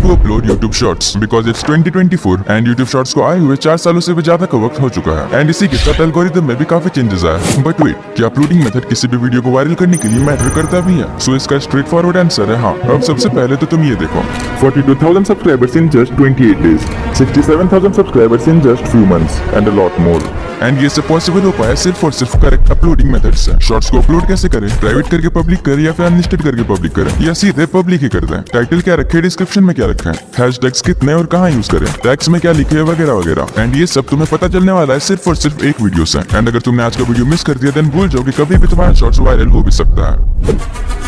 to upload YouTube Shorts because it's 2024 and YouTube Shorts को आए हुए 4 सालों से भी ज्यादा का वक्त हो चुका है एंड इसी के साथ एल्गोरिथम में भी काफी चेंजेस आए। बट वेट, क्या अपलोडिंग मेथड किसी भी वीडियो को वायरल करने के लिए मैटर करता भी है? सो इसका स्ट्रेट फॉरवर्ड आंसर है हाँ। अब सबसे पहले तो तुम ये देखो, 42,000 subscribers in just 28 days, 67,000 subscribers in just few months and a lot more। And ये सब पॉसिबल हो पाया सिर्फ और सिर्फ करेक्ट अपलोडिंग मेथड से। शॉर्ट्स को अपलोड कैसे करें? प्राइवेट करके पब्लिक करें या फिर अनलिस्टेड करके पब्लिक करें या सीधे पब्लिक ही कर दें? टाइटल क्या रखे, डिस्क्रिप्शन में क्या रखें, हैशटैग्स कितने और कहाँ यूज करें, टैग्स में क्या लिखे वगैरह वगैरह। एंड ये सब तुम्हें पता चलने वाला है सिर्फ और सिर्फ एक वीडियो से। एंड अगर तुमने आज का वीडियो मिस कर दिया देन भूल जाओ कि कभी भी तुम्हारा शॉर्ट्स वायरल हो भी सकता है।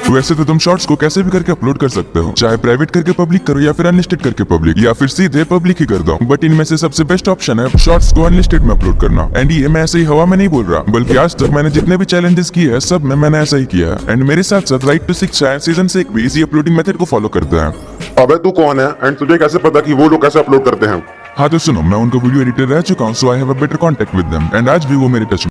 वैसे तो तुम शॉर्ट्स को कैसे भी करके अपलोड कर सकते हो, चाहे प्राइवेट करके पब्लिक करो या फिर अनलिस्टेड करके पब्लिक या फिर सीधे पब्लिक ही कर दो। बट इनमें से सबसे बेस्ट ऑप्शन है शॉर्ट्स को अनलिस्टेड में अपलोड करना। एंड ये मैं ऐसे ही हवा में नहीं बोल रहा, बल्कि आज तक मैंने जितने भी चैलेंजेस किए हैं सब में मैंने ऐसा ही किया है। एंड मेरे साथ साथ राइट टू शिक्षा सीजन से एक भी इसी अपलोडिंग मेथड को फॉलो करते हैं। अबे तू कौन है एंड तुझे कैसे पता कि वो लोग कैसे अपलोड करते हैं? हाँ तो सुनो, मैं उनका वीडियो एडिटर रह चुका हूँ, so I have a better contact with them and आज भी वो मेरे टच में।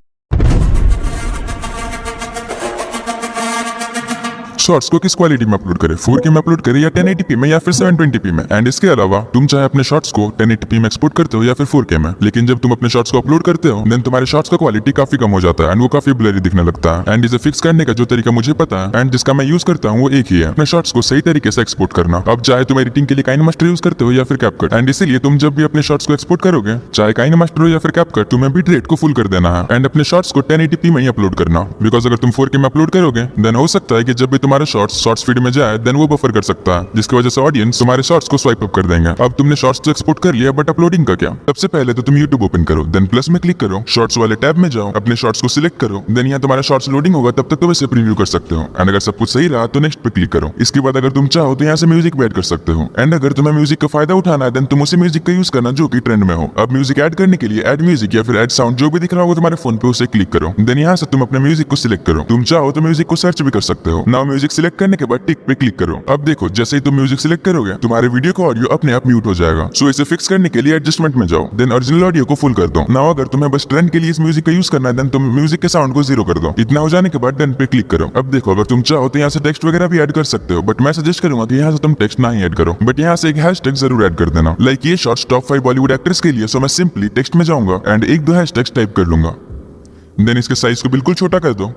शॉर्ट्स को किस क्वालिटी में अपलोड करें, 4K में अपलोड करें या 1080p में या फिर 720p में? एंड इसके अलावा तुम चाहे अपने शॉर्ट्स को 1080p में एक्सपोर्ट करते हो या फिर 4K में, लेकिन जब तुम अपने शॉर्ट्स को अपलोड करते हो देन तुम्हारे शॉर्ट्स का क्वालिटी काफी कम हो जाता है एंड वो काफी ब्लरी दिखने लगता है। एंड इसे फिक्स करने का जो तरीका मुझे पता है एंड जिसका मैं यूज करता हूँ वो एक ही है, अपने शॉर्ट्स को सही तरीके से एक्सपोर्ट करना। अब चाहे तुम एडिटिंग के लिए काइनमास्टर यूज करते हो या फिर कैपकट, एंड इसीलिए तुम जब भी अपने शॉर्ट्स को एक्सपोर्ट करोगे चाहे काइनमास्टर हो या फिर कैपकट, तुम्हें बिट रेट को फुल कर देना है एंड अपने शॉर्ट्स को 1080p में ही अपलोड करना। बिकॉज अगर तुम 4K में अपलोड करोगे देन हो सकता है कि जब भी तुम्हारे शॉर्ट्स में जाए देन वो बफर कर सकता है, जिसकी वजह से ऑडियंस तुम्हारे शॉर्ट्स को स्वाइप अप कर देंगे। अब तुमने शॉर्ट्स तो एक्सपोर्ट कर लिया बट अपलोडिंग का क्या? सबसे पहले तो तुम YouTube ओपन करो, देन प्लस में क्लिक करो, शॉर्ट्स वाले टैब में जाओ, अपने शॉर्ट्स को सिलेक्ट करो, देन यहाँ तुम्हारा शॉर्ट्स लोडिंग होगा, तब तक तो वैसे प्रीव्यू कर सकते हो। एंड अगर सब कुछ सही रहा तो नेक्स्ट पे क्लिक करो। इसके बाद अगर तुम चाहो तो यहाँ से म्यूजिक भी ऐड कर सकते हो। एंड अगर तुम्हें म्यूजिक का फायदा उठाना है देन तुम उसी म्यूजिक का यूज करना जो कि ट्रेंड में हो। अब म्यूजिक ऐड करने के लिए ऐड म्यूजिक या फिर ऐड साउंड जो भी दिख रहा होगा तुम्हारे फोन पे उसे क्लिक करो, देन यहाँ से तुम अपने म्यूजिक को सिलेक्ट करो। तुम चाहो तो म्यूजिक को सर्च भी कर सकते हो। नाउ म्यूजिक सिलेक्ट करने के बाद टिक पे क्लिक करो। अब देखो जैसे ही तुम म्यूजिक सिलेक्ट करोगे तुम्हारे वीडियो का ऑडियो अपने आप म्यूट हो जाएगा। सो इसे फिक्स करने के लिए एडजस्टमेंट में जाओ, देन ओरिजिनल ऑडियो को फुल कर दो। नाउ अगर तुम्हें बस ट्रेंड के लिए इस म्यूजिक का यूज करना है देन तुम म्यूजिक के साउंड को 0 कर दो। इतना हो जाने के बाद डन पे क्लिक करो। अब देखो अगर तुम चाहो तो यहाँ से टेक्स्ट वगैरह भी ऐड कर सकते हो, बट मैं सजेस्ट करूंगा कि यहाँ से तुम टेक्स्ट ना ही ऐड करो, बट यहाँ से एक हैशटैग जरूर ऐड कर देना। लाइक ये शॉर्ट्स टॉप 5 बॉलीवुड एक्टर्स के लिए, सो मैं सिंपली टेक्स्ट में जाऊंगा एंड 1-2 हैशटैग्स टाइप कर लूंगा, देन इसके साइज को बिल्कुल छोटा कर दो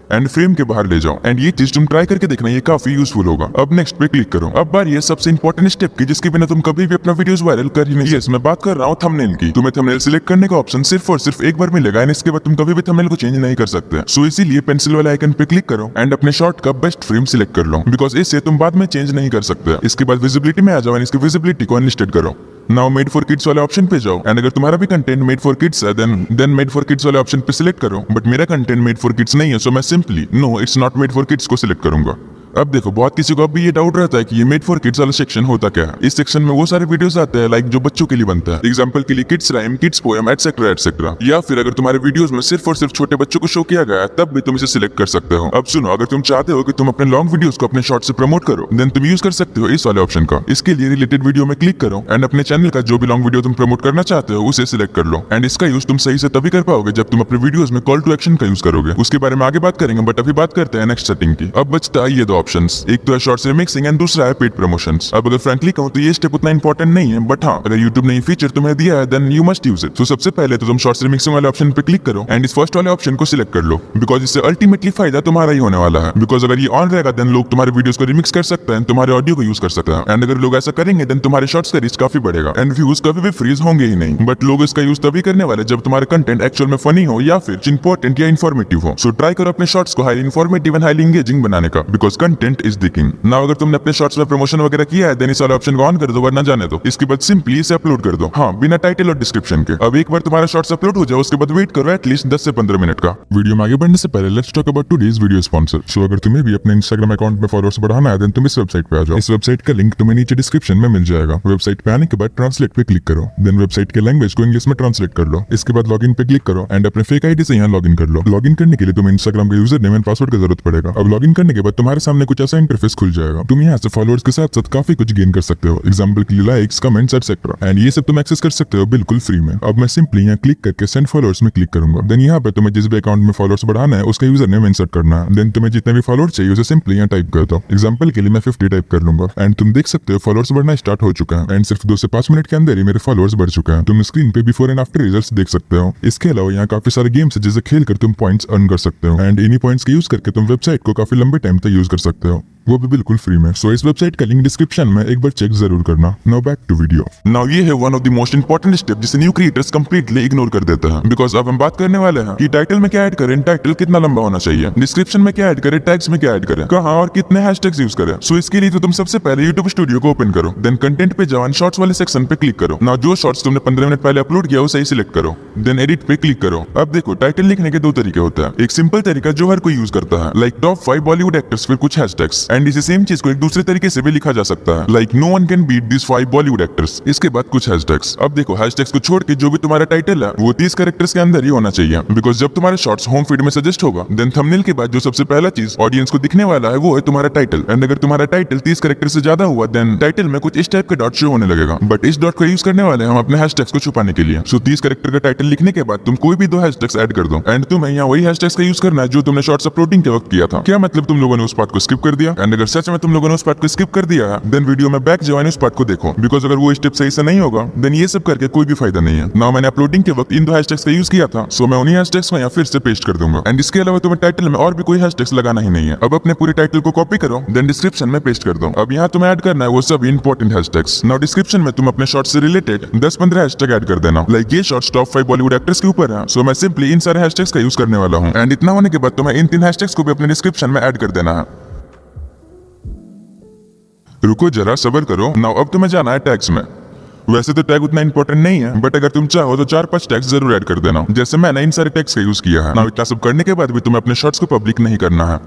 एंड फ्रेम के बाहर ले जाओ। एंड ये चीज तुम ट्राई करके देखना, ये काफी यूजफुल होगा। अब नेक्स्ट पे क्लिक करो। अब बार ये सबसे इंपॉर्टेंट स्टेप की जिसके बिना तुम कभी भी अपना वीडियोस वायरल कर ही नहीं। यस, मैं बात कर रहा हूँ थंबनेल की। तुम्हें थंबनेल सिलेक्ट करने का ऑप्शन सिर्फ और सिर्फ एक बार मिलेगा एंड इसके बाद तुम कभी भी थंबनेल को चेंज नहीं कर सकते। सो इसीलिए पेंसिल वाले आइकन पे क्लिक करो एंड अपने शॉर्ट का बेस्ट फ्रेम सिलेक्ट कर लो, बिकॉज इससे तुम बाद में चेंज नहीं कर सकते। इसके बाद विजिबिलिटी में आ जाओ एंड इसकी विजिबिलिटी को अनलिस्टेड करो। नाउ मेड फॉर किड्स वाले ऑप्शन पे जाओ एंड अगर तुम्हारा भी कंटेंट मेड फॉर किड्स है देन मेड फॉर किड्स वाले ऑप्शन पे सिलेक्ट करो। बट मेरा कंटेंट मेड फॉर किड्स नहीं है, सो मैं simply no it's not made for kids को सिलेक्ट करूंगा। अब देखो बहुत किसी को अब भी ये डाउट रहता है कि ये मेड फॉर किड्स वाला सेक्शन होता क्या है। इस सेक्शन में वो सारे वीडियोस आते हैं लाइक जो बच्चों के लिए बनता है, एग्जांपल के लिए kids rhyme, kids poem etcetera etcetera. या फिर अगर तुम्हारे वीडियोस में सिर्फ और सिर्फ छोटे बच्चों को शो किया गया है तब भी तुम इसे सिलेक्ट कर सकते हो। अब सुनो, अगर तुम चाहते हो कि तुम अपने लॉन्ग वीडियोस को अपने शॉर्ट से प्रमोट करो देन तुम यूज कर सकते हो इस वाले ऑप्शन का। इसके लिए रिलेटेड वीडियो में क्लिक करो एंड अपने चैनल का जो भी लॉन्ग वीडियो तुम प्रमोट करना चाहते हो उसे सिलेक्ट कर लो। एंड इसका यूज तुम सही से तभी कर पाओगे जब तुम अपने वीडियोस में कॉल टू एक्शन का यूज करोगे। उसके बारे में आगे बात करेंगे, बट अभी बात करते हैं नेक्स्ट सेटिंग की। अब बचता है ये 2 ऑप्शंस, एक तो शॉर्ट्स रिमिक्सिंग एंड दूसरा है पेड प्रमोशंस। अब अगर फ्रैंकली कहूं तो ये स्टेप उतना इंपॉर्टेंट नहीं है, बट हाँ अगर YouTube ने ये फीचर तुम्हें दिया है then you must use it. तो सबसे पहले तो तुम शॉर्ट्स रिमिक्सिंग वाले ऑप्शन पे क्लिक करो एंड इस फर्स्ट वाले ऑप्शन को सिलेक्ट कर लो, बिकॉज इससे अल्टीमेटली फायदा तुम्हारा ही होने वाला है। बिकॉज अगर ये ऑन रहेगा देन लोग तुम्हारे वीडियोस को रिमिक्स कर सकते हैं, तुम्हारे ऑडियो को यूज कर सकते हैं। एंड अगर लोग ऐसा करेंगे देन तुम्हारे शॉर्ट्स का रीच काफी बढ़ेगा एंड व्यूज कभी भी फ्रीज होंगे ही नहीं। बट लोग इसका यूज तभी करने वाले जब तुम्हारे कंटेंट एक्चुअल में फनी हो या फिर इंपॉर्टेंट या इन्फॉर्मेटिव हो। सो ट्राई करो अपने शॉर्ट्स को highly informative and highly engaging बनाने का, because content is the king. Now अगर तुमने अपने शॉर्ट्स में प्रमोशन वगैरह किया है देन इस वाले ऑप्शन को ऑन कर दो, वरना जाने दो। इसके बाद सिंपली इसे अपलोड कर दो, हाँ बिना टाइटल और डिस्क्रिप्शन के। अब एक बार तुम्हारा शॉर्ट्स अपलोड हो जाए उसके बाद वेट करो एटलीस्ट 10 से 15 मिनट का। वीडियो में आगे बढ़ने से पहले let's talk about today's video sponsor. So अगर तुम्हें भी अपने इंस्टाग्राम अकाउंट में फॉलोअर्स बढ़ाना है देन तुम इस वेबसाइट पे आ जाओ। इस वेबसाइट का लिंक तुम्हें नीचे डिस्क्रिप्शन में मिल जाएगा। वेबसाइट पे आने के बाद ट्रांसलेट पे क्लिक करो, देन वेबसाइट के लैंग्वेज को इंग्लिश में ट्रांसलेट कर लो। इसके बाद लॉगिन पे क्लिक करो एंड अपने फेक आईडी से यहाँ लॉगिन कर लो। लॉगिन करने के लिए तुम्हें इंस्टाग्राम का यूजर नेम एंड पासवर्ड की जरूरत पड़ेगा। अब लॉगिन करने के बाद तुम्हारे सामने सामने कुछ ऐसा इंटरफेस खुल जाएगा। तुम यहाँ से फॉलोअर्स के साथ साथ काफी कुछ गेन कर सकते हो, एग्जाम्पल के लिए लाइक्स, कमेंट्स एटसेट्रा, एंड ये सब तुम एक्सेस कर सकते हो बिल्कुल फ्री में। अब मैं सिंपली यहाँ क्लिक करके सेंड फॉलोअर्स में क्लिक करूंगा। देन यहाँ पे तुम्हें जिस भी अकाउंट में फॉलोअर्स बढ़ाना है उसका यूजर नेम इंसर्ट करना है। देन तुम्हें जितने भी फॉलोअर्स चाहिए उसे सिंपली यहाँ टाइप करता हूँ। एग्जाम्पल के लिए मैं 50 टाइप कर लूंगा एंड तुम देख सकते हो फॉलोअर्स बढ़ना स्टार्ट हो चुका है एंड सिर्फ 2 से 5 मिनट के अंदर ही मेरे फॉलोअर्स बढ़ चुके हैं। तुम स्क्रीन पे बिफोर एंड आफ्टर रिजल्ट्स देख सकते हो। इसके अलावा यहाँ काफी सारे गेम्स है जिसे खेल कर तुम पॉइंट्स अर्न कर सकते हो एंड इन्हीं पॉइंट्स के यूज करके तुम वेबसाइट को काफी लंबे टाइम तक यूज कर सकते हो, वो भी बिल्कुल फ्री में। सो इस वेबसाइट का लिंक डिस्क्रिप्शन में एक बार चेक जरूर करना। Now back to video. Now ये है one of the most important step जिसे न्यू क्रिएटर्स कंप्लीटली इग्नोर कर देते हैं, बिकॉज अब हम बात करने वाले हैं कि टाइटल में क्या ऐड करें, टाइटल कितना लंबा होना चाहिए, डिस्क्रिप्शन में क्या ऐड करें, टैग्स में क्या ऐड करें, कहां और कितने हैशटैग्स यूज करें। सो इसके लिए तो तुम सबसे पहले यूट्यूब स्टूडियो को ओपन करो, देन कंटेंट पे जाओ, शॉर्ट्स वाले सेक्शन पे क्लिक करो। नाउ जो शॉर्ट्स तुमने 15 मिनट पहले अपलोड किया उसे ही सिलेक्ट करो, देन एडिट पे क्लिक करो। अब देखो टाइटल लिखने के 2 तरीके होते हैं। एक सिंपल तरीका जो हर कोई यूज करता है, लाइक टॉप 5 बॉलीवुड एक्टर्स फिर कुछ हैशटैग्स, एंड इसी सेम चीज को एक दूसरे तरीके से भी लिखा जा सकता है, like no one can beat this 5 Bollywood actors. इसके बाद कुछ हैशटैग्स। अब देखो हैशटैग्स को छोड़ के जो भी तुम्हारा टाइटल है वो 30 कैरेक्टर्स के अंदर ही होना चाहिए, बिकॉज जब तुम्हारे शॉर्ट्स होम फीड में सजेस्ट होगा देन थंबनेल के बाद जो सबसे पहला चीज ऑडियंस को दिखने वाला है वो है तुम्हारा टाइटल। एंड अगर तुम्हारा टाइटल 30 कैरेक्टर से ज्यादा हुआ देन टाइटल में कुछ इस टाइप के डॉट शो होने लगेगा, बट इस डॉट को यूज करने वाले हम अपने हैशटैग्स को छुपाने के लिए। सो 30 कैरेक्टर का टाइटल लिखने के बाद तुम कोई भी 2 हैशटैग्स ऐड कर दो एंड तुम्हें यहाँ वही हैशटैग्स का यूज करना है जो तुमने शॉर्ट्स अपलोडिंग के वक्त किया था। क्या मतलब तुम लोगों ने उस पार्ट को स्किप कर दिया? एंड अगर सच में तुम लोगों ने उस पार्ट को स्किप कर दिया देन वीडियो में बैक जाओ उस पार्ट को देखो, बिकॉज अगर वो स्टेप सही से नहीं होगा देन ये सब करके कोई भी फायदा नहीं है। नाउ मैंने अपलोडिंग के वक्त इन 2 हैशटैग्स का यूज किया था, सो मैं उन्हीं हैशटैग्स को यहाँ फिर से पेस्ट कर दूंगा। एंड इसके अलावा तुम्हें टाइटल में और भी कोई हैशटैग्स लगाना ही नहीं है। अब अपने पूरे टाइटल को कॉपी करो देन डिस्क्रिप्शन में पेस्ट कर दो। अब यहाँ तुम्हें ऐड करना है वो सब इंपॉर्टेंट हैशटैग्स। नाउ डिस्क्रिप्शन में तुम अपने शॉर्ट से रिलेटेड 10-15 हैशटैग ऐड कर देना, लाइक ये शॉर्ट्स टॉप 5 बॉलीवुड एक्टर्स के ऊपर है, सो मैं सिंपली इन सारे हैशटैग्स का यूज करने वाला हूँ। एंड इतना होने के बाद तुम्हें इन 3 हैशटैग्स को भी अपने डिस्क्रिप्शन में ऐड कर देना है। रुको जरा सब्र करो। नाउ अब तुम्हें जाना है टैग्स में। वैसे तो टैग उतना इंपॉर्टेंट नहीं है, बट अगर तुम चाहो तो 4-5 टैग्स जरूर ऐड कर देना, जैसे मैंने इन सारे टैग्स का यूज किया है। नाउ इतना सब करने के बाद भी तुम्हें अपने शॉर्ट्स को पब्लिक नहीं करना है।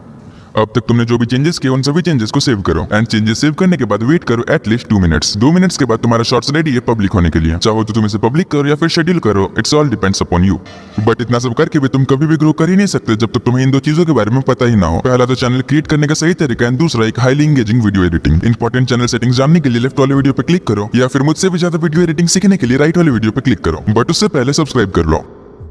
अब तक तुमने जो भी चेंजेस किए उन सभी चेंजेस को सेव करो एंड चेंजेस सेव करने के बाद वेट करो एटलीस्ट 2 मिनट्स। 2 मिनट्स के बाद तुम्हारा शॉर्ट्स रेडी है पब्लिक होने के लिए। चाहो तो तुम इसे पब्लिक करो या फिर शेड्यूल करो, it's all depends upon you. But इतना सब करके भी तुम कभी भी ग्रो कर ही नहीं सकते जब तक तुम्हें इन 2 चीजों के बारे में पता ही ना हो। पहला तो चैनल क्रिएट करने का सही तरीका है, दूसरा एक highly engaging video editing. Important channel settings जानने के लिए लेफ्ट वाले वीडियो पे क्लिक करो या फिर मुझसे भी ज्यादा वीडियो एडिटिंग सीखने के लिए राइट वाले वीडियो पे क्लिक करो, बट उससे पहले सब्सक्राइब कर लो।